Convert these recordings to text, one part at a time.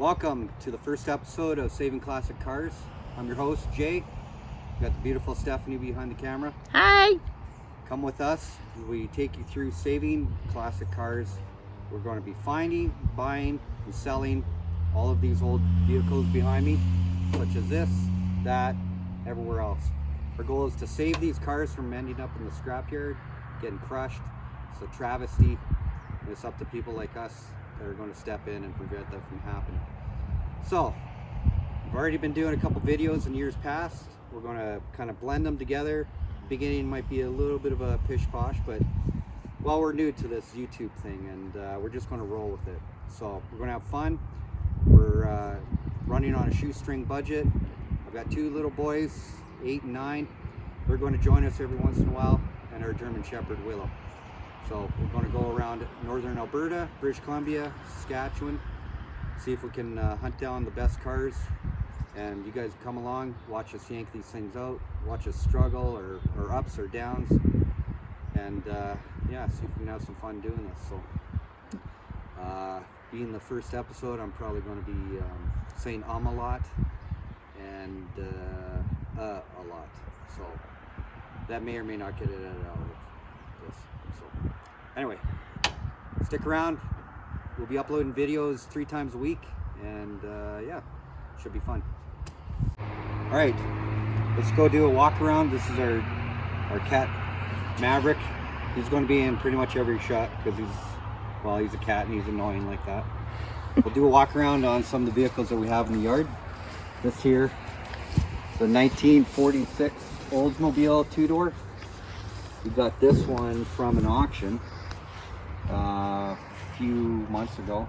Welcome to the first episode of Saving Classic Cars. I'm your host, Jay. Got the beautiful Stephanie behind the camera. Hi! Come with us as we take you through saving classic cars. We're going to be finding, buying, and selling all of these old vehicles behind me, such as this, that, everywhere else. Our goal is to save these cars from ending up in the scrapyard, getting crushed. It's a travesty. It's up to people like us that are going to step in and prevent that from happening. So, I've already been doing a couple videos in years past. We're going to kind of blend them together. The beginning might be a little bit of a pish-posh, but well, we're new to this YouTube thing, and we're just going to roll with it. So, we're going to have fun. We're running on a shoestring budget. I've got two little boys, 8 and 9. They're going to join us every once in a while, and our German Shepherd, Willow. So we're going to go around northern Alberta, British Columbia, Saskatchewan, see if we can hunt down the best cars. And you guys come along, watch us yank these things out, watch us struggle or ups or downs, and yeah, see if we can have some fun doing this. So being the first episode, I'm probably going to be saying a lot and a lot. So that may or may not get it out of this. So anyway, stick around. We'll be uploading videos 3 times a week, and yeah, should be fun. All right, let's go do a walk around. This is our cat Maverick. He's going to be in pretty much every shot because he's a cat and he's annoying like that. We'll do a walk around on some of the vehicles that we have in the yard. This here, the 1946 Oldsmobile 2-door. We got this one from an auction a few months ago.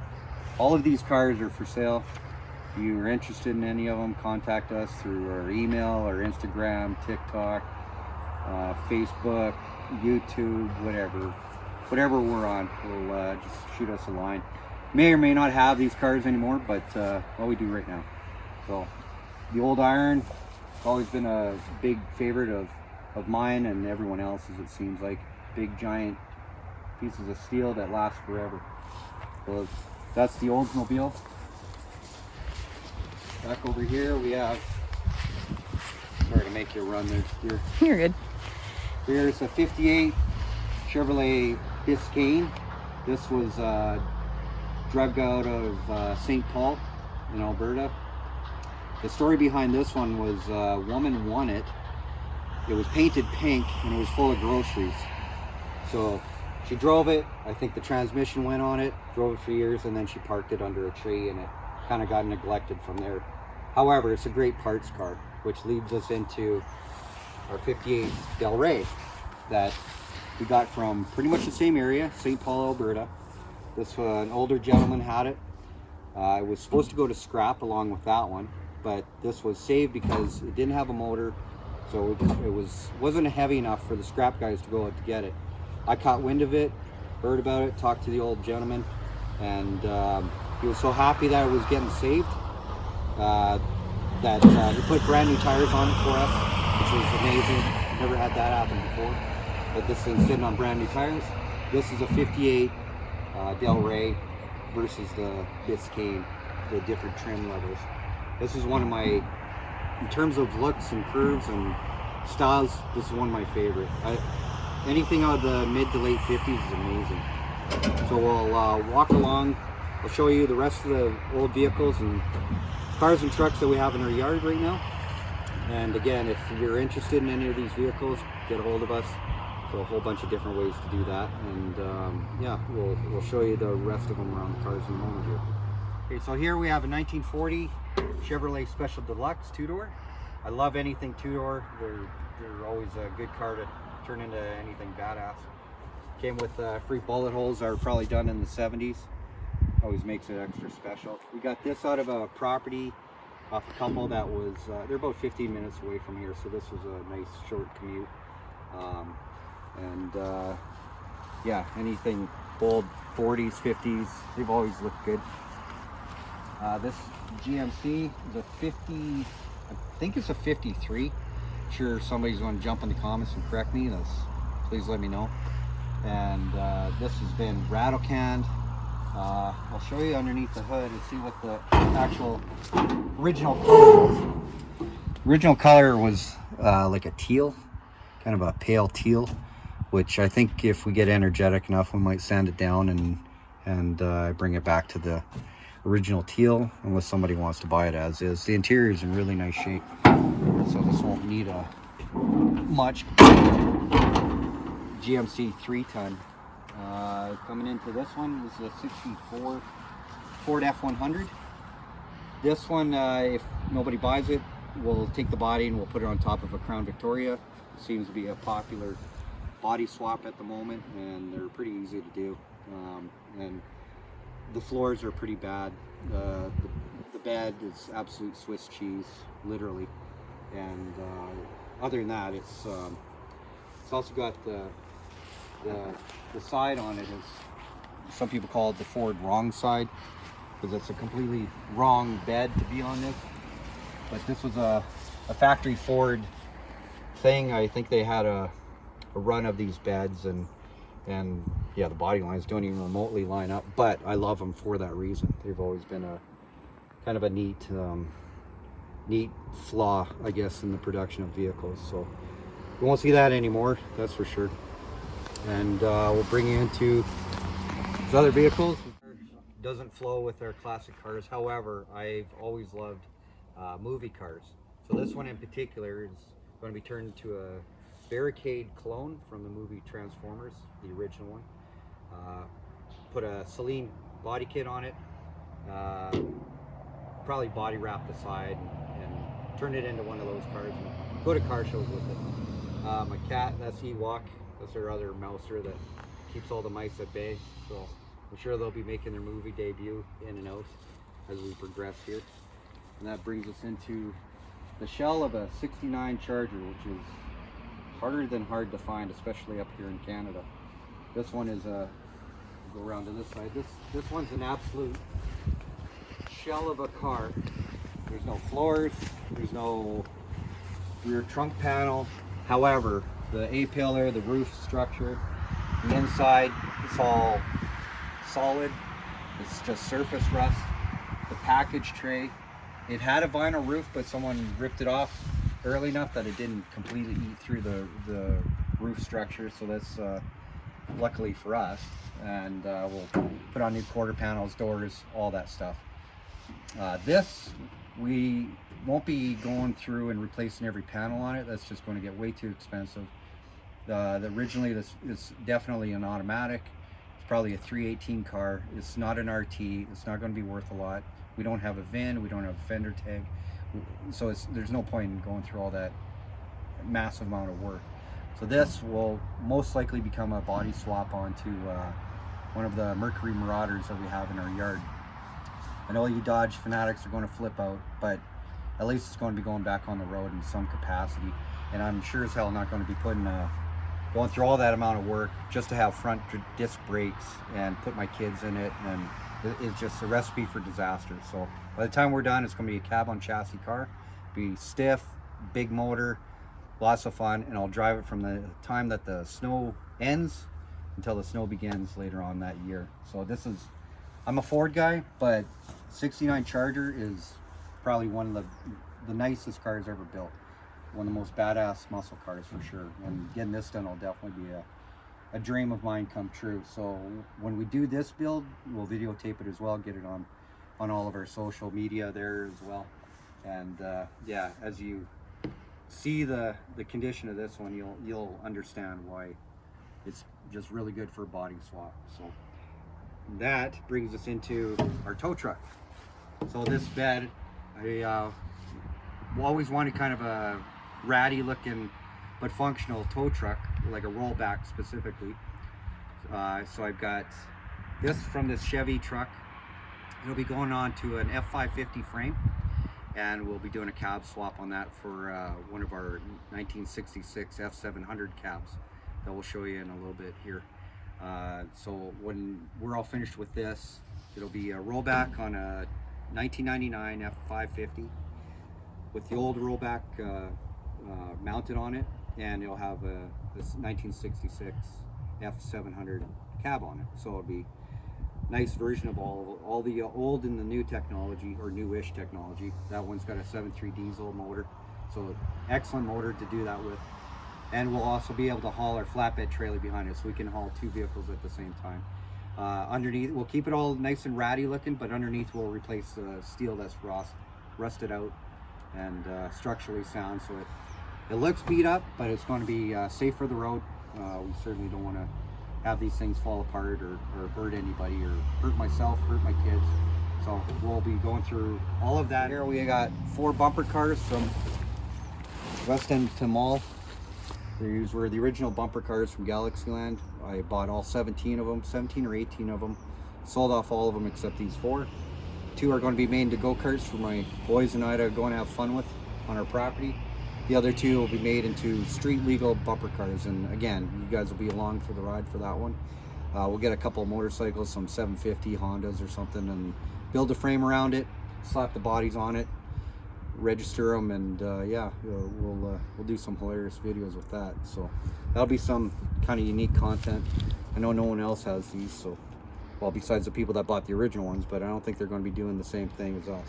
All of these cars are for sale. If you are interested in any of them, contact us through our email, our Instagram, TikTok, Facebook, YouTube, whatever we're on. We'll just shoot us a line. May or may not have these cars anymore, but well, we do right now. So the old iron, always been a big favorite of mine and everyone else's, it seems like. Big giant pieces of steel that last forever. So that's the Oldsmobile. Back over here we have, sorry to make you run there. You're good. Here's a 58 Chevrolet Biscayne. This was drug out of St. Paul in Alberta. The story behind this one was a woman won it. It was painted pink and it was full of groceries. So she drove it. I think the transmission went on it, drove it for years, and then she parked it under a tree and it kind of got neglected from there. However, it's a great parts car, which leads us into our 58 Del Rey that we got from pretty much the same area, St. Paul, Alberta. This an older gentleman had it. It was supposed to go to scrap along with that one, but this was saved because it didn't have a motor, so it wasn't heavy enough for the scrap guys to go out to get it. I caught wind of it, heard about it, talked to the old gentleman, and he was so happy that it was getting saved that he put brand new tires on it for us, which was amazing. Never had that happen before. But this thing's sitting on brand new tires. This is a 58 Del Rey versus the Biscayne, the different trim levels. This is one of my, in terms of looks and curves and styles, this is one of my favorite. Anything out of the mid to late 50s is amazing. So we'll walk along. I'll show you the rest of the old vehicles and cars and trucks that we have in our yard right now. And again, if you're interested in any of these vehicles, get a hold of us. So a whole bunch of different ways to do that. And yeah, we'll show you the rest of them around the cars in a moment here. Okay, so here we have a 1940 Chevrolet Special Deluxe 2-door. I love anything 2-door. They're always a good car to turn into anything badass. Came with free bullet holes that are probably done in the 70s. Always makes it extra special. We got this out of a property off a couple that was, they're about 15 minutes away from here, so this was a nice short commute. Yeah, anything old 40s, 50s, they've always looked good. This GMC is a 50, I think it's a 53. Sure, somebody's going to jump in the comments and correct me. Please let me know. And this has been rattle canned, I'll show you underneath the hood and see what the actual original color was. Original color was like a teal, kind of a pale teal, which I think if we get energetic enough, we might sand it down and bring it back to the original teal, unless somebody wants to buy it as is. The interior is in really nice shape, so this won't need much. GMC 3-ton. Coming into this one is a 64 Ford F100. This one, if nobody buys it, we'll take the body and we'll put it on top of a Crown Victoria. It seems to be a popular body swap at the moment, and they're pretty easy to do. And the floors are pretty bad. The bed is absolute Swiss cheese, literally. And other than that, it's also got the side on it is, some people call it the Ford wrong side, because it's a completely wrong bed to be on this. But this was a factory Ford thing. I think they had a run of these beds, and yeah, the body lines don't even remotely line up, but I love them for that reason. They've always been a kind of a neat flaw, I guess, in the production of vehicles. So you won't see that anymore, that's for sure. And we'll bring you into these other vehicles. It doesn't flow with our classic cars. However, I've always loved movie cars. So this one in particular is going to be turned into a Barricade clone from the movie Transformers, the original one. Put a Celine body kit on it, probably body wrap the side and turn it into one of those cars and go to car shows with it. My cat, that's Ewok. That's our other mouser that keeps all the mice at bay. So I'm sure they'll be making their movie debut in and out as we progress here. And that brings us into the shell of a 69 Charger, which is harder than hard to find, especially up here in Canada. This one is go around to this side. This one's an absolute shell of a car. There's no floors, there's no rear trunk panel. However, the A-pillar, the roof structure, the inside, it's all solid. It's just surface rust. The package tray, it had a vinyl roof, but someone ripped it off early enough that it didn't completely eat through the roof structure. So that's luckily for us. And we'll put on new quarter panels, doors, all that stuff. This, we won't be going through and replacing every panel on it. That's just going to get way too expensive. Originally, this is definitely an automatic. It's probably a 318 car. It's not an RT. It's not going to be worth a lot. We don't have a VIN. We don't have a fender tag. So there's no point in going through all that massive amount of work. So this will most likely become a body swap onto one of the Mercury Marauders that we have in our yard. I know you Dodge fanatics are going to flip out, but at least it's going to be going back on the road in some capacity. And I'm sure as hell not going to be going through all that amount of work just to have front disc brakes and put my kids in it, and it's just a recipe for disaster. So by the time we're done, it's going to be a cab on chassis car, be stiff, big motor, lots of fun, and I'll drive it from the time that the snow ends until the snow begins later on that year. So I'm a Ford guy, but 69 Charger is probably one of the nicest cars ever built. One of the most badass muscle cars for sure. And getting this done will definitely be a dream of mine come true. So when we do this build, we'll videotape it as well, get it on all of our social media there as well. And yeah, as you see the condition of this one, you'll understand why it's just really good for a body swap. So that brings us into our tow truck. So this bed, I always wanted kind of a ratty looking but functional tow truck, like a rollback specifically. So I've got this from this Chevy truck. It'll be going on to an F550 frame, and we'll be doing a cab swap on that for one of our 1966 F700 cabs that we'll show you in a little bit here. So when we're all finished with this, it'll be a rollback on a 1999 F550 with the old rollback mounted on it, and it'll have this 1966 F700 cab on it. So it'll be nice version of all the old and the new technology, or newish technology. That one's got a 7.3 diesel motor, so excellent motor to do that with. And we'll also be able to haul our flatbed trailer behind it, so we can haul 2 vehicles at the same time. Underneath, we'll keep it all nice and ratty looking, but underneath we'll replace steel that's rusted out and structurally sound, so it looks beat up, but it's going to be safe for the road. We certainly don't want to have these things fall apart or hurt anybody, or hurt myself, hurt my kids. So we'll be going through all of that. Here we got 4 bumper cars from West Edmonton Mall. These were the original bumper cars from Galaxyland. I bought all 17 of them, 17 or 18 of them. Sold off all of them except these 4. 2 are going to be made into go-karts for my boys and I to go and have fun with on our property. The other 2 will be made into street legal bumper cars, and again, you guys will be along for the ride for that one. We'll get a couple of motorcycles, some 750 Hondas or something, and build a frame around it, slap the bodies on it, register them, and yeah, we'll do some hilarious videos with that. So that'll be some kind of unique content. I know no one else has these, so, well, besides the people that bought the original ones, but I don't think they're going to be doing the same thing as us.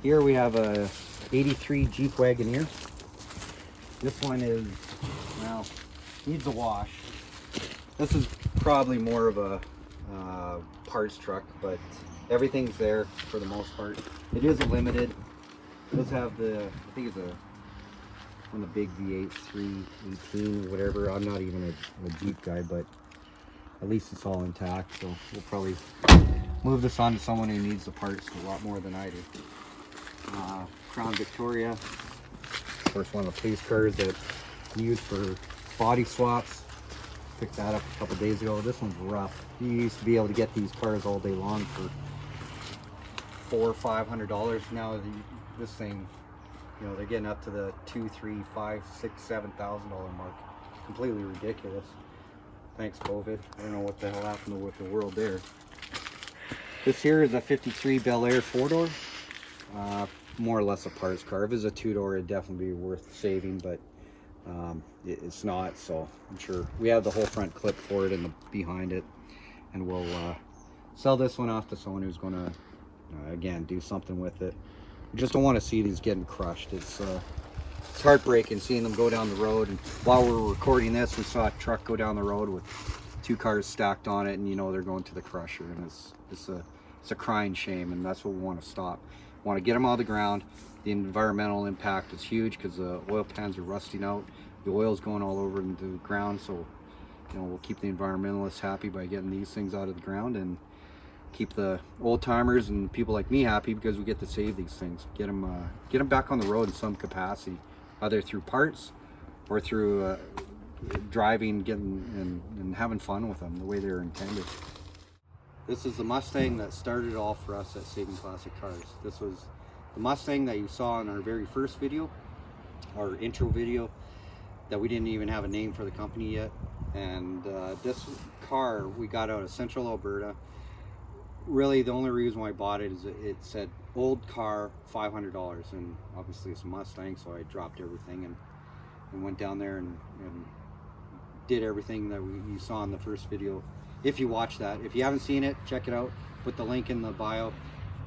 Here we have a 83 Jeep Wagoneer. This one is, well, needs a wash. This is probably more of a parts truck, but everything's there for the most part. It is a limited. It does have the, I think it's one of the big V8 318 or whatever. I'm not even a Jeep guy, but at least it's all intact. So we'll probably move this on to someone who needs the parts a lot more than I do. Crown Victoria. Of course, one of the police cars that used for body swaps. Picked that up a couple days ago. This one's rough. You used to be able to get these cars all day long for $400 or $500. Now this thing, you know, they're getting up to the $2,000, $3,000, $5,000, $6,000, $7,000 mark. Completely ridiculous. Thanks, COVID. I don't know what the hell happened with the world there. This here is a 53 Bel Air 4-door. More or less a parts car. If it's a 2-door, it'd definitely be worth saving, but it's not, so I'm sure we have the whole front clip for it and behind it, and we'll sell this one off to someone who's going to again do something with it. We just don't want to see these getting crushed. It's heartbreaking seeing them go down the road, and while we're recording this, we saw a truck go down the road with 2 cars stacked on it, and you know they're going to the crusher, and it's a crying shame, and that's what we want to stop. Want to get them out of the ground. The environmental impact is huge because the oil pans are rusting out. The oil's going all over into the ground, so you know we'll keep the environmentalists happy by getting these things out of the ground, and keep the old timers and people like me happy because we get to save these things, get them back on the road in some capacity, either through parts or through driving, getting and having fun with them the way they're intended. This is the Mustang that started all for us at Saving Classic Cars. This was the Mustang that you saw in our very first video, our intro video, that we didn't even have a name for the company yet. And this car we got out of Central Alberta. Really, the only reason why I bought it is it said old car, $500, and obviously it's a Mustang, so I dropped everything and went down there and did everything that you saw in the first video. If you watch that, if you haven't seen it, check it out. Put the link in the bio,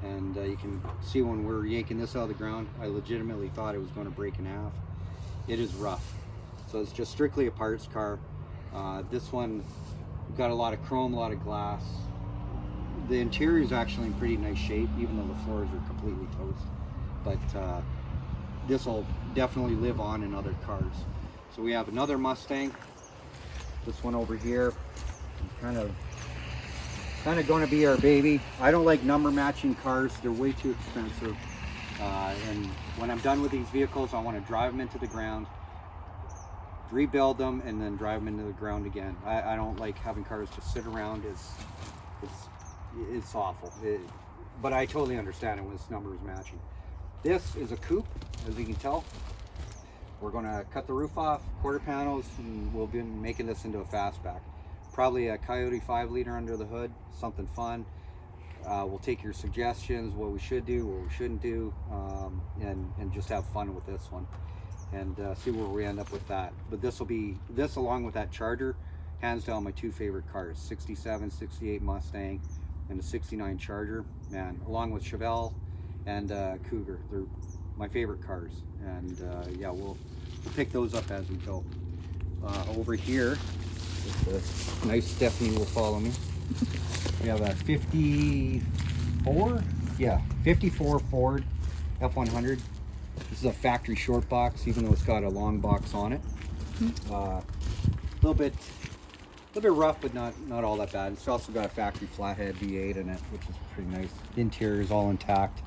and you can see when we're yanking this out of the ground. I legitimately thought it was going to break in half. It is rough, so it's just strictly a parts car. This one got a lot of chrome, a lot of glass. The interior is actually in pretty nice shape, even though the floors are completely toast. But this will definitely live on in other cars. So we have another Mustang. This one over here. Kind of going to be our baby. I don't like number matching cars. They're way too expensive. And when I'm done with these vehicles, I want to drive them into the ground, rebuild them, and then drive them into the ground again. I don't like having cars just sit around. It's awful. But I totally understand it when this number is matching. This is a coupe, as you can tell. We're going to cut the roof off, quarter panels, and we'll be making this into a fastback. Probably a Coyote 5-liter under the hood, something fun. We'll take your suggestions, what we should do, what we shouldn't do, and just have fun with this one, and see where we end up with that. But this along with that Charger, hands down my 2 favorite cars, 67, 68 Mustang, and a 69 Charger, man, along with Chevelle and Cougar. They're my favorite cars, and yeah, we'll pick those up as we go. Over here, this nice Stephanie will follow me. We have a 54, yeah, 54 Ford F100. This is a factory short box, even though it's got a long box on it. A little bit rough, but not all that bad. It's also got a factory flathead V8 in it, which is pretty nice. The interior is all intact.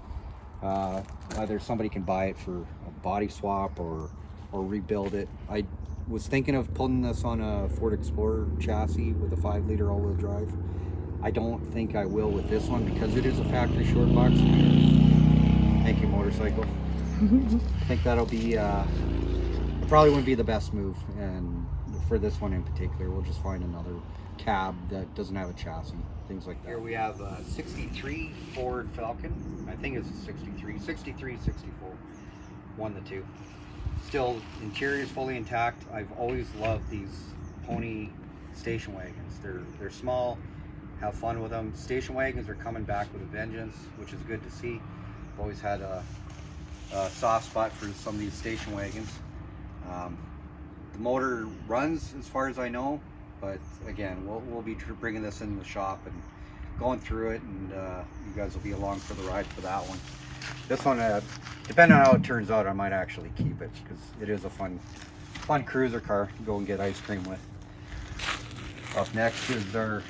Either somebody can buy it for a body swap or rebuild it. I was thinking of putting this on a Ford Explorer chassis with a 5-liter all-wheel drive. I don't think I will with this one because it is a factory short box. Thank you, motorcycle. I think that'll be, it probably wouldn't be the best move, and for this one in particular, we'll just find another cab that doesn't have a chassis, things like that. Here we have a 63 Ford Falcon. I think it's a 63, 64, one of the two. Still, interior is fully intact. I've always loved these pony station wagons. They're small, have fun with them. Station wagons are coming back with a vengeance, which is good to see. I've always had a soft spot for some of these station wagons. The motor runs as far as I know, but again, we'll be bringing this in the shop and going through it, and you guys will be along for the ride for that one. This one, depending on how it turns out, I might actually keep it because it is a fun cruiser car to go and get ice cream with. Up next is our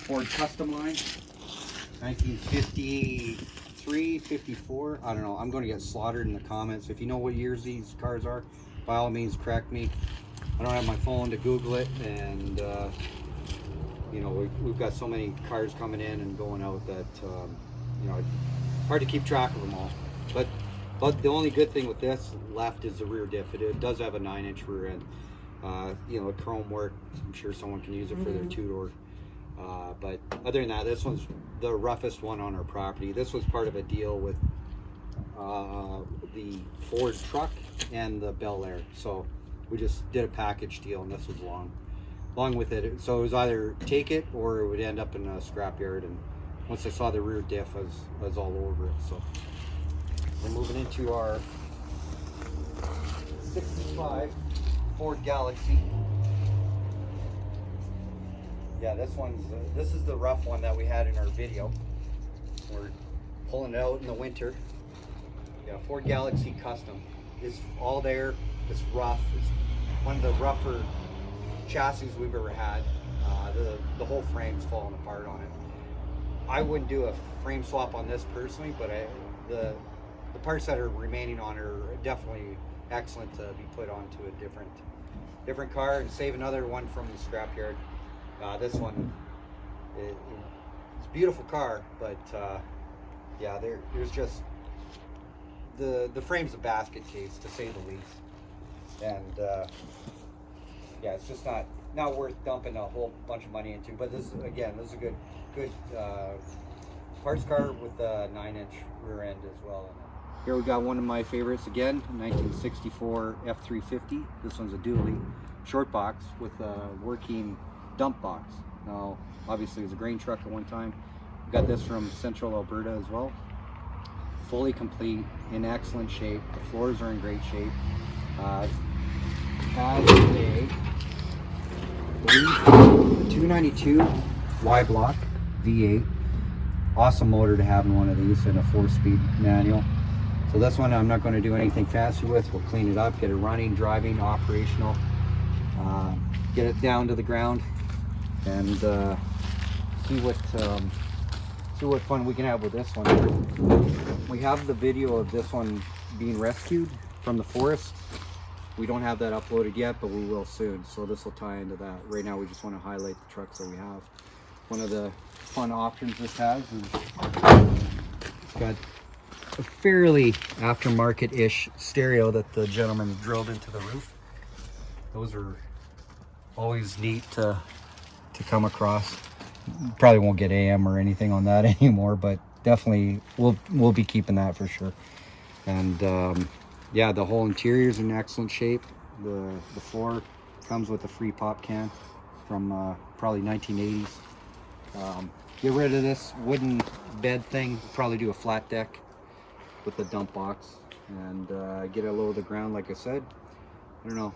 Ford Custom line, 1953, 54. I don't know. I'm going to get slaughtered in the comments. If you know what years these cars are, by all means, correct me. I don't have my phone to Google it, and you know, we've got so many cars coming in and going out that you know, it's hard to keep track of them all. But the only good thing with this left is the rear diff. It does have a 9-inch rear end. You know, chrome work. I'm sure someone can use it for their two-door. But other than that, this one's the roughest one on our property. This was part of a deal with the Ford truck and the Bel Air. So we just did a package deal, and this was along with it. So it was either take it or it would end up in a scrapyard. And once I saw the rear diff, I was all over it. So we're moving into our 65 Ford Galaxy. Yeah, this is the rough one that we had in our video. We're pulling it out in the winter. Yeah, Ford Galaxy Custom. It's all there. It's rough. It's one of the rougher chassis we've ever had. The whole frame's falling apart on it. I wouldn't do a frame swap on this personally, but the parts that are remaining on are definitely excellent to be put onto a different car and save another one from the scrapyard. This one, it's a beautiful car, but yeah, there's just the frame's a basket case, to say the least, and yeah, it's just not worth dumping a whole bunch of money into. But this is a good parts car with a 9-inch rear end as well. Here we got one of my favorites again, 1964 F350. This one's a dually short box with a working dump box. Now, obviously, it was a grain truck at one time. We got this from Central Alberta as well. Fully complete, in excellent shape. The floors are in great shape. Has a 292 Y block V8. Awesome motor to have in one of these, and a 4-speed manual. So this one I'm not going to do anything fancy with. We'll clean it up, get it running, driving, operational, get it down to the ground, and see what fun we can have with this one. We have the video of this one being rescued from the forest. We don't have that uploaded yet, but we will soon, so this will tie into that. Right now we just want to highlight the trucks that we have. One of the fun options this has is it's got a fairly aftermarket-ish stereo that the gentleman drilled into the roof. Those are always neat to come across. Probably won't get AM or anything on that anymore, but definitely we'll be keeping that for sure. And yeah, the whole interior is in excellent shape. The floor comes with a free pop can from probably 1980s. get rid of this wooden bed thing. Probably do a flat deck with the dump box and get it low to the ground, like I said. I don't know,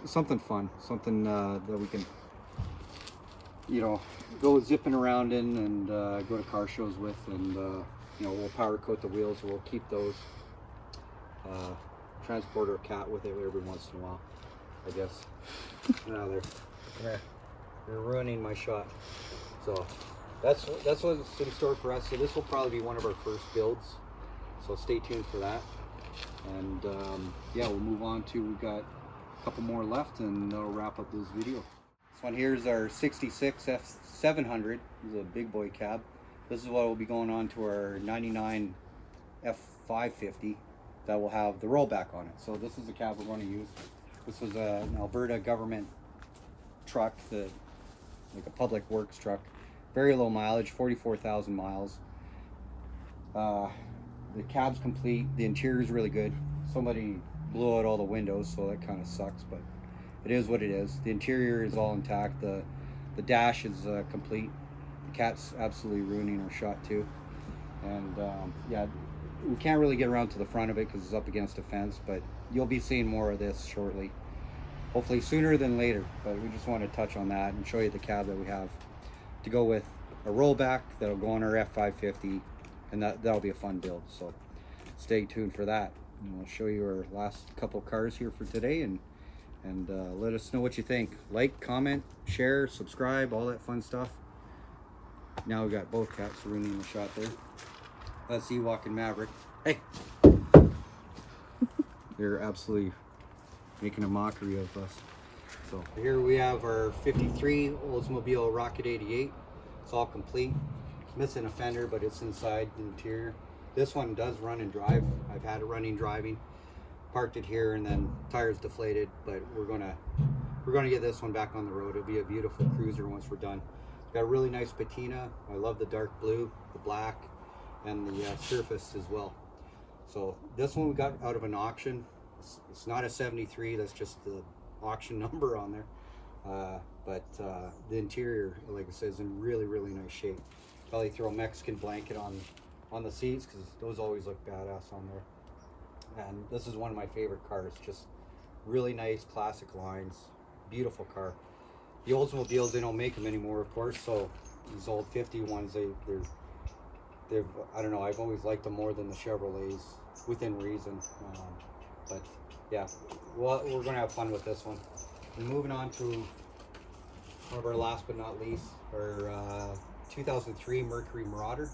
something fun, something that we can, you know, go zipping around in and go to car shows with, and you know, we'll powder coat the wheels. We'll keep those. Transport our cat with it every once in a while, I guess. Now they're ruining my shot. So that's what's in store for us. So this will probably be one of our first builds. So stay tuned for that. And yeah, we'll move on to, we've got a couple more left, and that'll wrap up this video. This one here is our 66 F700. This is a big boy cab. This is what will be going on to our 99 F550 that will have the rollback on it. So this is the cab we're going to use. This was an Alberta government truck, like a public works truck. Very low mileage, 44,000 miles. The cab's complete. The interior is really good. Somebody blew out all the windows, so that kind of sucks, but it is what it is. The interior is all intact. The dash is complete. The cat's absolutely ruining our shot too. And yeah, we can't really get around to the front of it because it's up against a fence, but you'll be seeing more of this shortly. Hopefully sooner than later, but we just want to touch on that and show you the cab that we have to go with a rollback that'll go on our F550, and that'll be a fun build. So stay tuned for that. And we'll show you our last couple cars here for today, and let us know what you think. Like, comment, share, subscribe, all that fun stuff. Now we got both cats ruining the shot there. That's Ewok and Maverick. Hey! They're absolutely making a mockery of us. So here we have our 53 Oldsmobile Rocket 88. It's all complete. It's missing a fender, but it's inside the interior. This one does run and drive. I've had it running, driving. Parked it here, and then tires deflated, but we're gonna get this one back on the road. It'll be a beautiful cruiser once we're done. It's got a really nice patina. I love the dark blue, the black, and the surface as well. So this one we got out of an auction. It's not a 73, that's just the auction number on there. But the interior, like I said, is in really, really nice shape. Probably throw a Mexican blanket on the seats, because those always look badass on there. And this is one of my favorite cars. Just really nice classic lines, beautiful car. The Oldsmobiles, they don't make them anymore, of course, so these old 50 ones, they've, I don't know, I've always liked them more than the Chevrolets, within reason. But yeah, well, we're gonna have fun with this one. And moving on to one of our last but not least, our 2003 Mercury Marauder.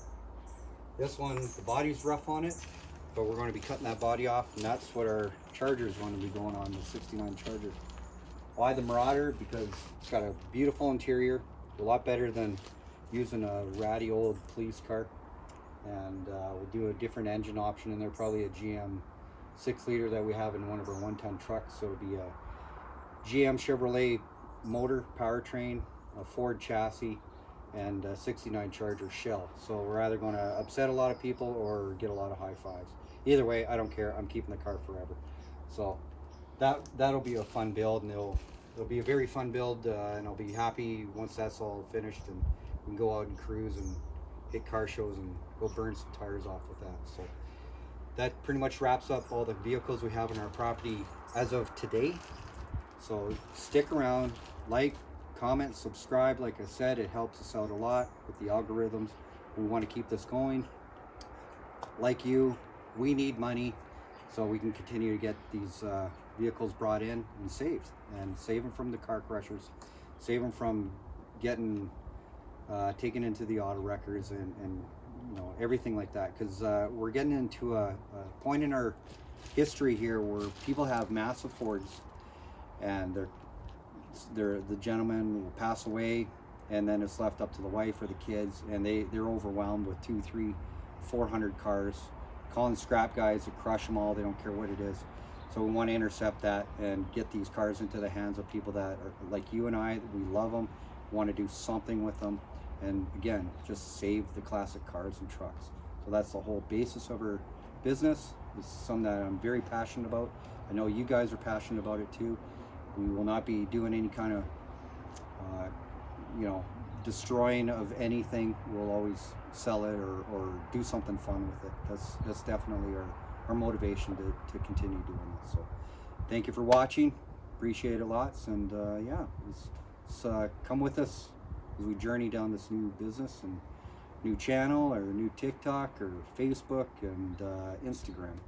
This one, the body's rough on it, but we're going to be cutting that body off, and that's what our Charger is going to be going on, the 69 Charger. Why the Marauder? Because it's got a beautiful interior, a lot better than using a ratty old police car. And we'll do a different engine option in there, probably a GM 6-liter that we have in one of our 1-ton trucks. So it'll be a GM Chevrolet motor, powertrain, a Ford chassis, and a 69 Charger shell. So we're either going to upset a lot of people or get a lot of high fives. Either way, I don't care. I'm keeping the car forever. So that'll be a fun build, and it'll be a very fun build, and I'll be happy once that's all finished and we can go out and cruise and hit car shows and go burn some tires off with that. So that pretty much wraps up all the vehicles we have on our property as of today. So stick around, like, comment, subscribe. Like I said, it helps us out a lot with the algorithms. We want to keep this going. Like you, we need money so we can continue to get these vehicles brought in and saved, and save them from the car crushers, save them from getting taken into the auto wreckers, and you know, everything like that, because we're getting into a point in our history here where people have massive hoards, and the gentleman will pass away, and then it's left up to the wife or the kids, and they're overwhelmed with 200, 300, 400 cars, calling scrap guys to crush them all. They don't care what it is. So we want to intercept that and get these cars into the hands of people that are like you and I. We love them, want to do something with them, and again, just save the classic cars and trucks. So that's the whole basis of our business. This is something that I'm very passionate about. I know you guys are passionate about it too. We will not be doing any kind of you know, destroying of anything. We'll always sell it or do something fun with it. That's definitely our motivation to continue doing this. So thank you for watching. Appreciate it lots. And yeah, let's come with us as we journey down this new business and new channel or new TikTok or Facebook and Instagram.